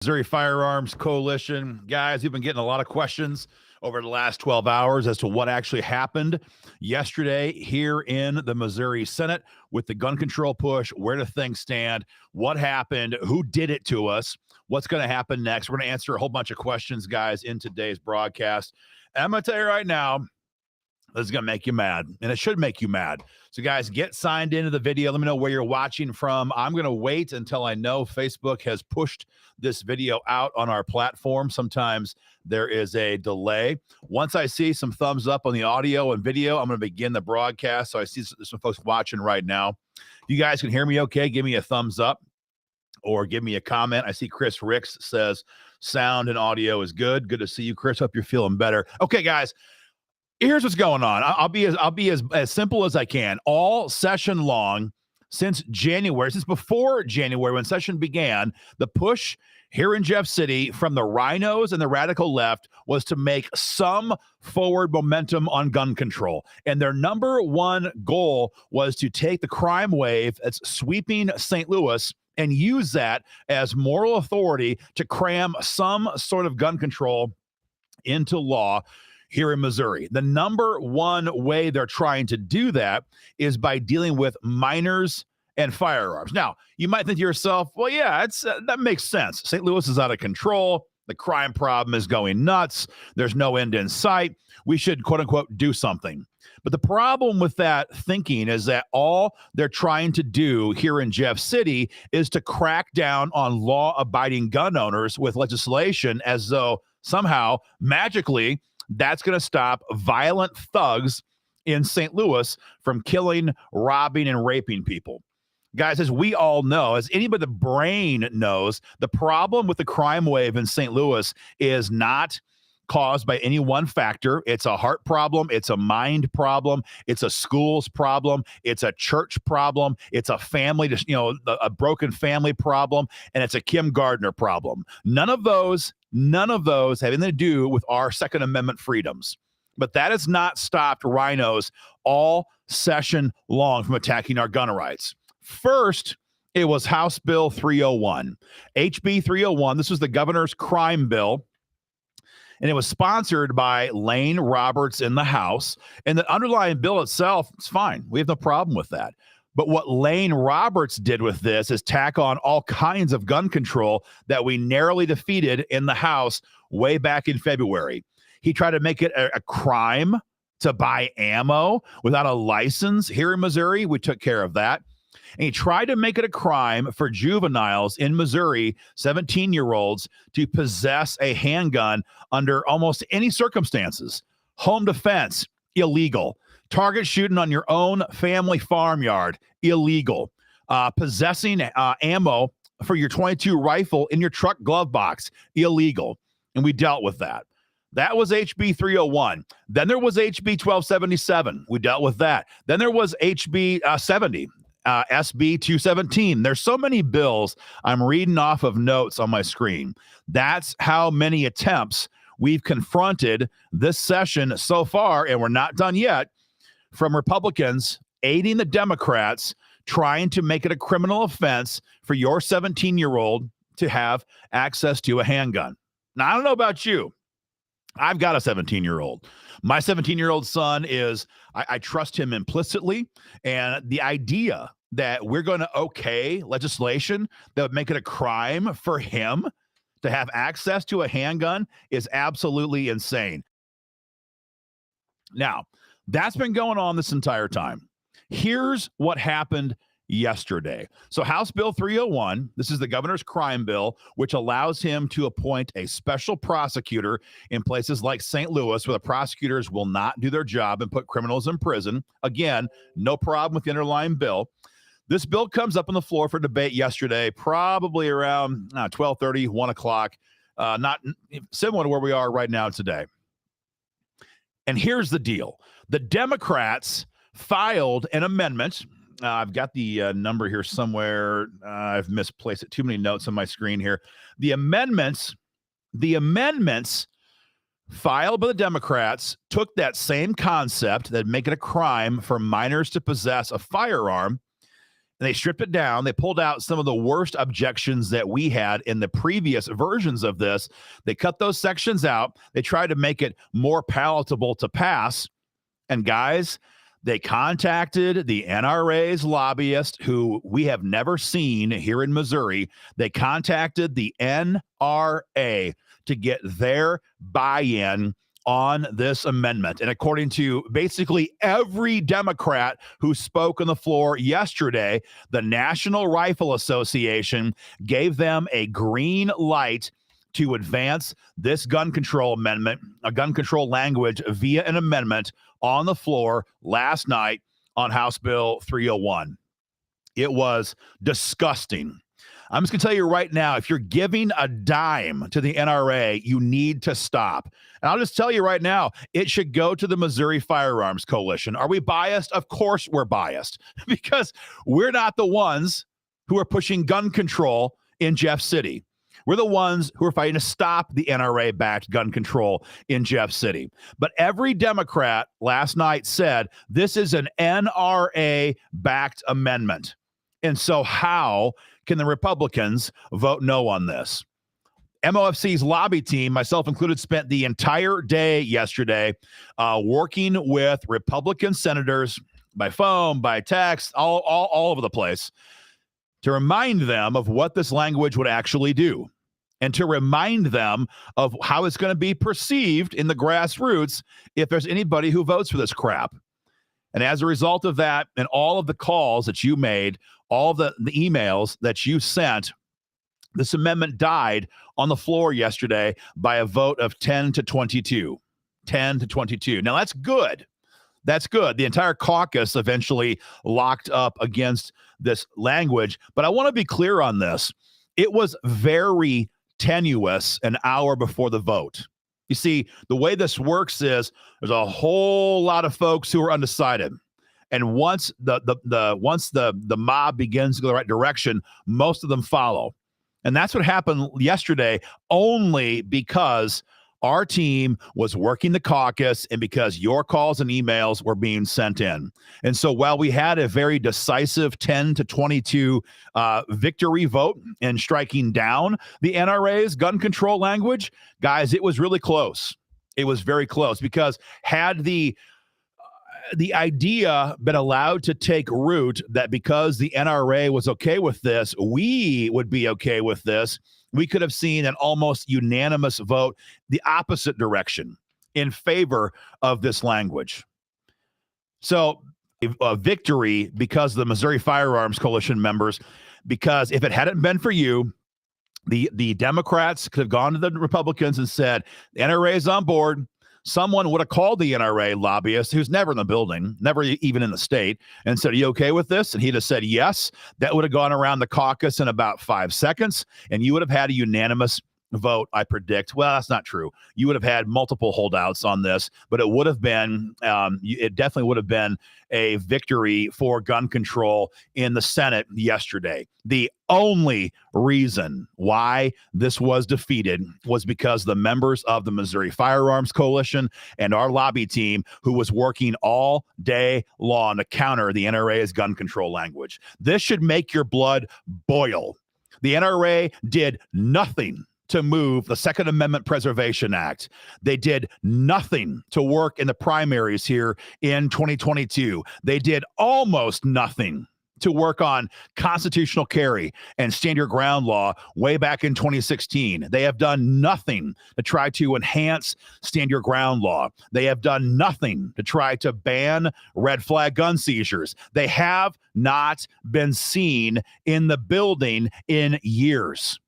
Missouri Firearms Coalition. Guys, we've been getting a lot of questions over the last 12 hours as to what actually happened yesterday here in the Missouri Senate with the gun control push. Where do things stand? What happened? Who did it to us? What's going to happen next? We're going to answer a whole bunch of questions, guys, in today's broadcast. And I'm going to tell you right now, this is going to make you mad, and it should make you mad. So, guys, get signed into the video. Let me know where you're watching from. I'm going to wait until I know Facebook has pushed this video out on our platform. Sometimes there is a delay. Once I see some thumbs up on the audio and video, I'm going to begin the broadcast. So I see some folks watching right now. If you guys can hear me okay, give me a thumbs up or give me a comment. I see Chris Ricks says sound and audio is good. Good to see you, Chris. Hope you're feeling better. Okay, guys. Here's what's going on. I'll be as simple as I can. All session long, since before January, when session began, the push here in Jeff City from the RINOs and the radical left was to make some forward momentum on gun control. And their number one goal was to take the crime wave that's sweeping St. Louis and use that as moral authority to cram some sort of gun control into law here in Missouri. The number one way they're trying to do that is by dealing with minors and firearms. Now, you might think to yourself, well, yeah, that makes sense. St. Louis is out of control. The crime problem is going nuts. There's no end in sight. We should, quote unquote, do something. But the problem with that thinking is that all they're trying to do here in Jeff City is to crack down on law-abiding gun owners with legislation as though somehow, magically, that's going to stop violent thugs in St. Louis from killing, robbing, and raping people. Guys, as we all know, as anybody with a brain knows, the problem with the crime wave in St. Louis is not caused by any one factor. It's a heart problem. It's a mind problem. It's a schools problem. It's a church problem. It's a family, a broken family problem. And it's a Kim Gardner problem. None of those have anything to do with our Second Amendment freedoms. But that has not stopped RINOs all session long from attacking our gun rights. First, it was House Bill 301. HB 301, this was the governor's crime bill. And it was sponsored by Lane Roberts in the House. And the underlying bill itself is fine. We have no problem with that. But what Lane Roberts did with this is tack on all kinds of gun control that we narrowly defeated in the House way back in February. He tried to make it a crime to buy ammo without a license here in Missouri. We took care of that. And he tried to make it a crime for juveniles in Missouri, 17-year-olds, to possess a handgun under almost any circumstances. Home defense, illegal. Target shooting on your own family farmyard, illegal. Possessing ammo for your .22 rifle in your truck glove box, illegal. And we dealt with that. That was HB 301. Then there was HB 1277. We dealt with that. Then there was HB 70. SB 217. There's so many bills I'm reading off of notes on my screen. That's how many attempts we've confronted this session so far, and we're not done yet, from Republicans aiding the Democrats trying to make it a criminal offense for your 17-year-old to have access to a handgun. Now, I don't know about you. I've got a 17-year-old. My 17-year-old son is, I trust him implicitly, and the idea that we're going to okay legislation that would make it a crime for him to have access to a handgun is absolutely insane. Now, that's been going on this entire time. Here's what happened yesterday. So House Bill 301, this is the governor's crime bill, which allows him to appoint a special prosecutor in places like St. Louis, where the prosecutors will not do their job and put criminals in prison. Again, no problem with the underlying bill. This bill comes up on the floor for debate yesterday, probably around 12:30, 1 o'clock, not similar to where we are right now today. And here's the deal. The Democrats filed an amendment. I've got the number here somewhere. I've misplaced it. Too many notes on my screen here. The amendments filed by the Democrats took that same concept that make it a crime for minors to possess a firearm and they stripped it down. They pulled out some of the worst objections that we had in the previous versions of this. They cut those sections out. They tried to make it more palatable to pass. And guys, they contacted the NRA's lobbyist, who we have never seen here in Missouri. They contacted the NRA to get their buy-in on this amendment. And according to basically every Democrat who spoke on the floor yesterday, the National Rifle Association gave them a green light to advance this gun control amendment, a gun control language via an amendment on the floor last night on House Bill 301. It was disgusting. I'm just going to tell you right now, if you're giving a dime to the NRA, you need to stop. And I'll just tell you right now, it should go to the Missouri Firearms Coalition. Are we biased? Of course we're biased, because we're not the ones who are pushing gun control in Jeff City. We're the ones who are fighting to stop the NRA-backed gun control in Jeff City. But every Democrat last night said this is an NRA-backed amendment. And so how can the Republicans vote no on this? MOFC's lobby team, myself included, spent the entire day yesterday working with Republican senators by phone, by text, all over the place, to remind them of what this language would actually do, and to remind them of how it's going to be perceived in the grassroots if there's anybody who votes for this crap. And as a result of that, and all of the calls that you made, all the emails that you sent, this amendment died on the floor yesterday by a vote of 10 to 22. 10 to 22. Now, that's good. That's good. The entire caucus eventually locked up against this language. But I want to be clear on this. It was very tenuous an hour before the vote. You see, the way this works is there's a whole lot of folks who are undecided. And once the mob begins to go the right direction, most of them follow. And that's what happened yesterday, only because our team was working the caucus and because your calls and emails were being sent in. And so while we had a very decisive 10 to 22 victory vote in striking down the NRA's gun control language, guys, it was really close. It was very close, because had the idea been allowed to take root that because the NRA was okay with this, we would be okay with this, we could have seen an almost unanimous vote the opposite direction in favor of this language. So a victory because of the Missouri Firearms Coalition members, because if it hadn't been for you, the Democrats could have gone to the Republicans and said, the NRA is on board. Someone would have called the NRA lobbyist, who's never in the building, never even in the state, and said, are you okay with this? And he'd have said yes. That would have gone around the caucus in about 5 seconds, and you would have had a unanimous vote, I predict. Well, that's not true. You would have had multiple holdouts on this, but it would have been, it definitely would have been a victory for gun control in the Senate yesterday. The only reason why this was defeated was because the members of the Missouri Firearms Coalition and our lobby team, who was working all day long to counter the NRA's gun control language. This should make your blood boil. The NRA did nothing to move the Second Amendment Preservation Act. They did nothing to work in the primaries here in 2022. They did almost nothing to work on constitutional carry and stand your ground law way back in 2016. They have done nothing to try to enhance stand your ground law. They have done nothing to try to ban red flag gun seizures. They have not been seen in the building in years.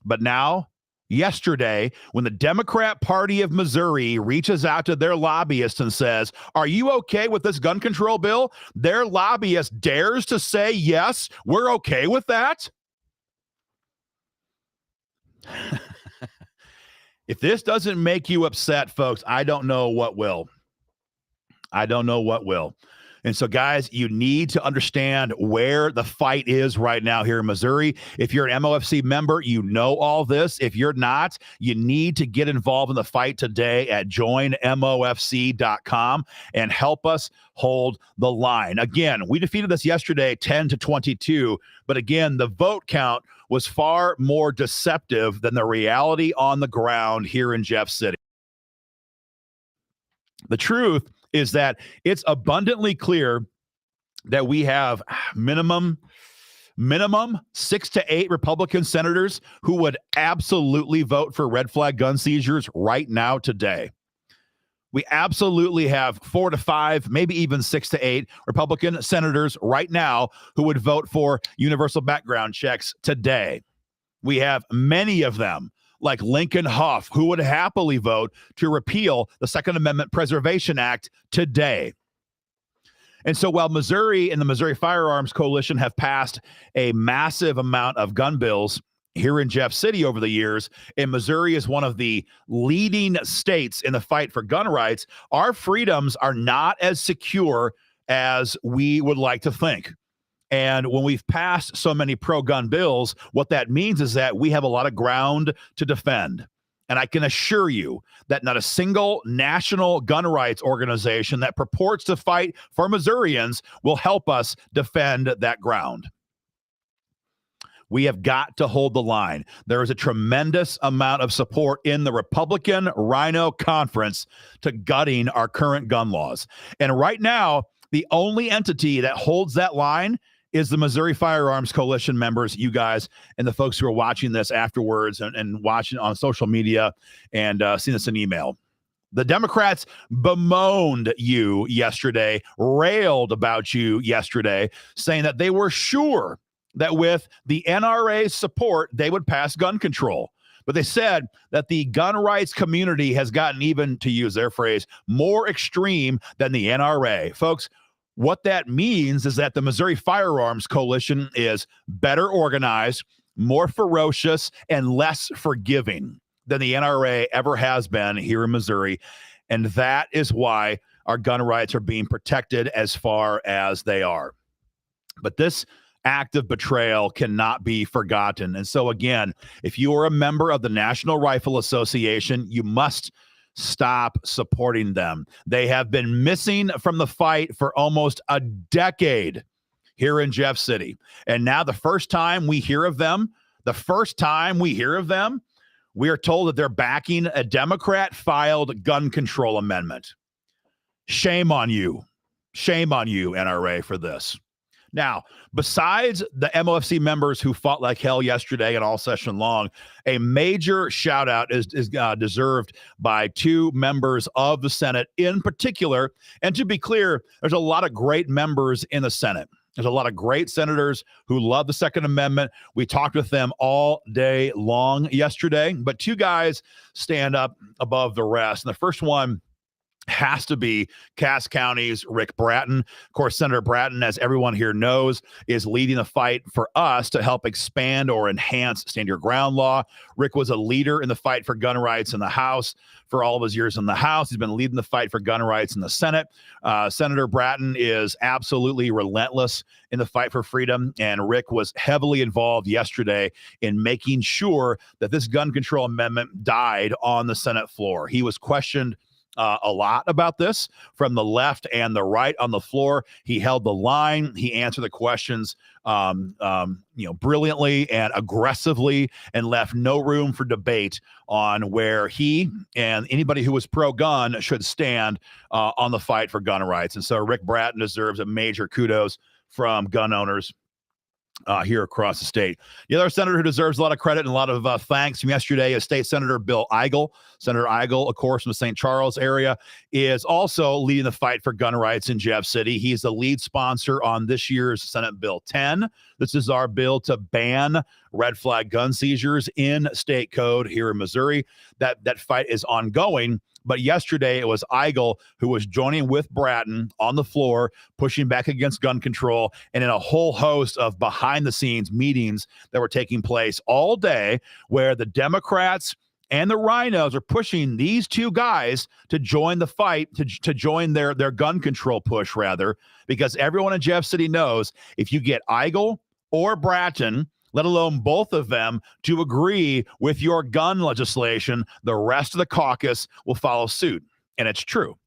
But now, yesterday, when the Democrat Party of Missouri reaches out to their lobbyist and says, are you okay with this gun control bill? Their lobbyist dares to say, yes, we're okay with that. If this doesn't make you upset, folks, I don't know what will. I don't know what will. And so, guys, you need to understand where the fight is right now here in Missouri. If you're an MOFC member, you know all this. If you're not, you need to get involved in the fight today at joinmofc.com and help us hold the line. Again, we defeated this yesterday 10-22, but again, the vote count was far more deceptive than the reality on the ground here in Jeff City. The truth is that it's abundantly clear that we have minimum 6 to 8 Republican senators who would absolutely vote for red flag gun seizures right now today. We absolutely have 4 to 5, maybe even 6 to 8 Republican senators right now who would vote for universal background checks today. We have many of them, like Lincoln Huff, who would happily vote to repeal the Second Amendment Preservation Act today. And so while Missouri and the Missouri Firearms Coalition have passed a massive amount of gun bills here in Jeff City over the years, and Missouri is one of the leading states in the fight for gun rights, our freedoms are not as secure as we would like to think. And when we've passed so many pro-gun bills, what that means is that we have a lot of ground to defend. And I can assure you that not a single national gun rights organization that purports to fight for Missourians will help us defend that ground. We have got to hold the line. There is a tremendous amount of support in the Republican RINO conference to gutting our current gun laws. And right now, the only entity that holds that line is the Missouri Firearms Coalition members, you guys, and the folks who are watching this afterwards and watching on social media and seeing this in email. The Democrats bemoaned you yesterday, railed about you yesterday, saying that they were sure that with the NRA's support, they would pass gun control. But they said that the gun rights community has gotten, even to use their phrase, more extreme than the NRA. Folks, what that means is that the Missouri Firearms Coalition is better organized, more ferocious, and less forgiving than the NRA ever has been here in Missouri. And that is why our gun rights are being protected as far as they are. But this act of betrayal cannot be forgotten. And so again, if you are a member of the National Rifle Association, you must stop supporting them. They have been missing from the fight for almost a decade here in Jeff City. And now the first time we hear of them, we are told that they're backing a Democrat-filed gun control amendment. Shame on you. Shame on you, NRA, for this. Now, besides the MOFC members who fought like hell yesterday and all session long, a major shout out is deserved by 2 members of the Senate in particular. And to be clear, there's a lot of great members in the Senate. There's a lot of great senators who love the Second Amendment. We talked with them all day long yesterday, but 2 guys stand up above the rest. And the first one has to be Cass County's Rick Bratton. Of course, Senator Bratton, as everyone here knows, is leading the fight for us to help expand or enhance stand your ground law. Rick was a leader in the fight for gun rights in the House for all of his years in the House. He's been leading the fight for gun rights in the Senate. Senator Bratton is absolutely relentless in the fight for freedom, and Rick was heavily involved yesterday in making sure that this gun control amendment died on the Senate floor. He was questioned a lot about this from the left and the right on the floor. He held the line. He answered the questions, brilliantly and aggressively, and left no room for debate on where he and anybody who was pro-gun should stand on the fight for gun rights. And so Rick Bratton deserves a major kudos from gun owners here across the state. The other senator who deserves a lot of credit and a lot of thanks from yesterday is State Senator Bill Eigel. Senator Eigel, of course, from the St. Charles area, is also leading the fight for gun rights in Jeff City. He's the lead sponsor on this year's Senate Bill 10. This is our bill to ban red flag gun seizures in state code here in Missouri. That fight is ongoing. But yesterday, it was Eigel who was joining with Bratton on the floor, pushing back against gun control, and in a whole host of behind-the-scenes meetings that were taking place all day, where the Democrats and the RINOs are pushing these two guys to join the fight, to join their gun control push, rather, because everyone in Jeff City knows if you get Eigel or Bratton, let alone both of them, to agree with your gun legislation, the rest of the caucus will follow suit. And it's true.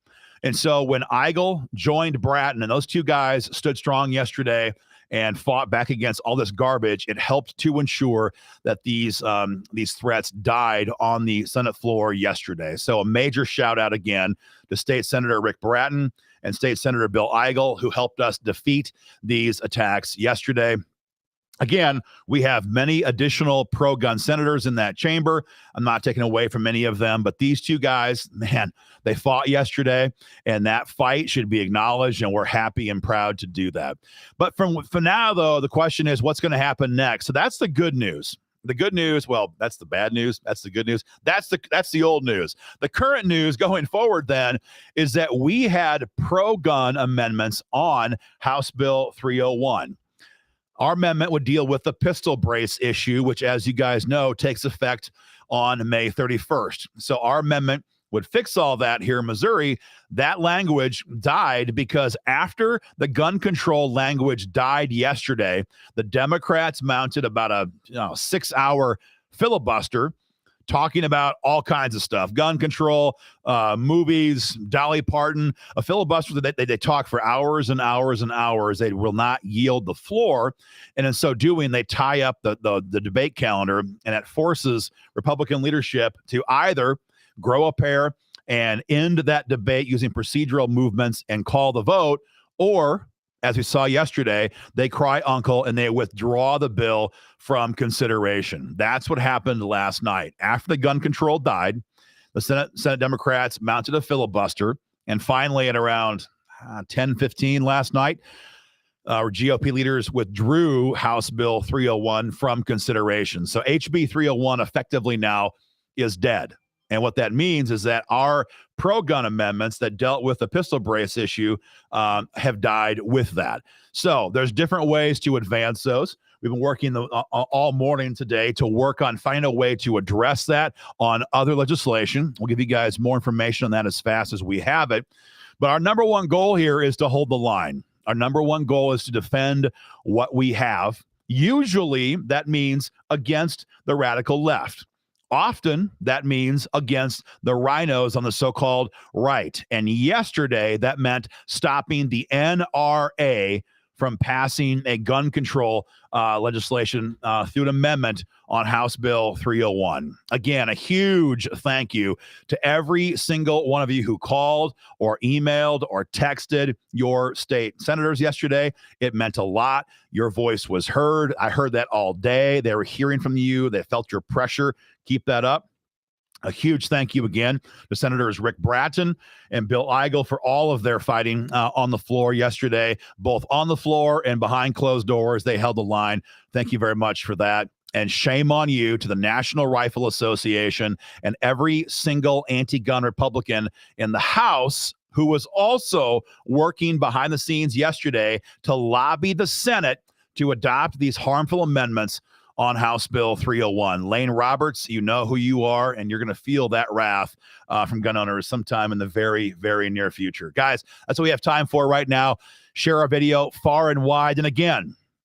And so when Eigel joined Bratton, and those two guys stood strong yesterday and fought back against all this garbage, it helped to ensure that these threats died on the Senate floor yesterday. So a major shout out again to State Senator Rick Bratton and State Senator Bill Eigel, who helped us defeat these attacks yesterday. Again, we have many additional pro-gun senators in that chamber. I'm not taking away from any of them, but these two guys, man, they fought yesterday, and that fight should be acknowledged, and we're happy and proud to do that. But for now, though, the question is what's going to happen next? So that's the good news. The good news, well, that's the bad news. That's the good news. That's the old news. The current news going forward then is that we had pro-gun amendments on House Bill 301. Our amendment would deal with the pistol brace issue, which, as you guys know, takes effect on May 31st. So our amendment would fix all that here in Missouri. That language died because after the gun control language died yesterday, the Democrats mounted about a 6-hour filibuster talking about all kinds of stuff, gun control, movies, Dolly Parton, a filibuster that they talk for hours and hours and hours. They will not yield the floor. And in so doing, they tie up the debate calendar, and it forces Republican leadership to either grow a pair and end that debate using procedural movements and call the vote, or, as we saw yesterday, they cry uncle and they withdraw the bill from consideration. That's what happened last night. After the gun control died, the Senate Democrats mounted a filibuster, and finally at around 10:15 last night, our GOP leaders withdrew House Bill 301 from consideration. So HB 301 effectively now is dead. And what that means is that our pro-gun amendments that dealt with the pistol brace issue have died with that. So there's different ways to advance those. We've been working all morning today to work on finding a way to address that on other legislation. We'll give you guys more information on that as fast as we have it. But our number one goal here is to hold the line. Our number one goal is to defend what we have. Usually that means against the radical left. Often that means against the RINOs on the so-called right. And yesterday that meant stopping the NRA from passing a gun control legislation through an amendment on House Bill 301. Again, a huge thank you to every single one of you who called or emailed or texted your state senators yesterday. It meant a lot. Your voice was heard. I heard that all day. They were hearing from you. They felt your pressure. Keep that up. A huge thank you again to Senators Rick Bratton and Bill Eigel for all of their fighting on the floor yesterday, both on the floor and behind closed doors. They held the line. Thank you very much for that. And shame on you to the National Rifle Association and every single anti-gun Republican in the House who was also working behind the scenes yesterday to lobby the Senate to adopt these harmful amendments on House Bill 301. Lane Roberts, you know who you are, and you're going to feel that wrath from gun owners sometime in the very, very near future. Guys, that's what we have time for right now. Share our video far and wide. And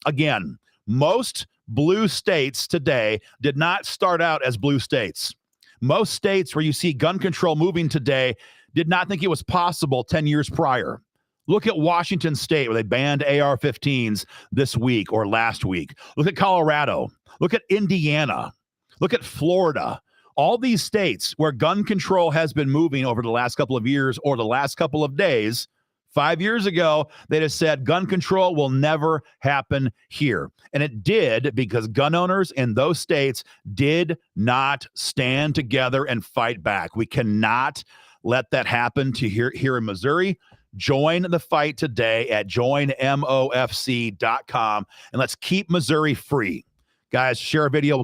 again, most blue states today did not start out as blue states. Most states where you see gun control moving today did not think it was possible 10 years prior. Look at Washington State, where they banned AR-15s this week or last week. Look at Colorado. Look at Indiana. Look at Florida. All these states where gun control has been moving over the last couple of years or the last couple of days. 5 years ago, they just said gun control will never happen here. And it did, because gun owners in those states did not stand together and fight back. We cannot let that happen to here in Missouri. Join the fight today at joinmofc.com, and let's keep Missouri free. Guys, share a video.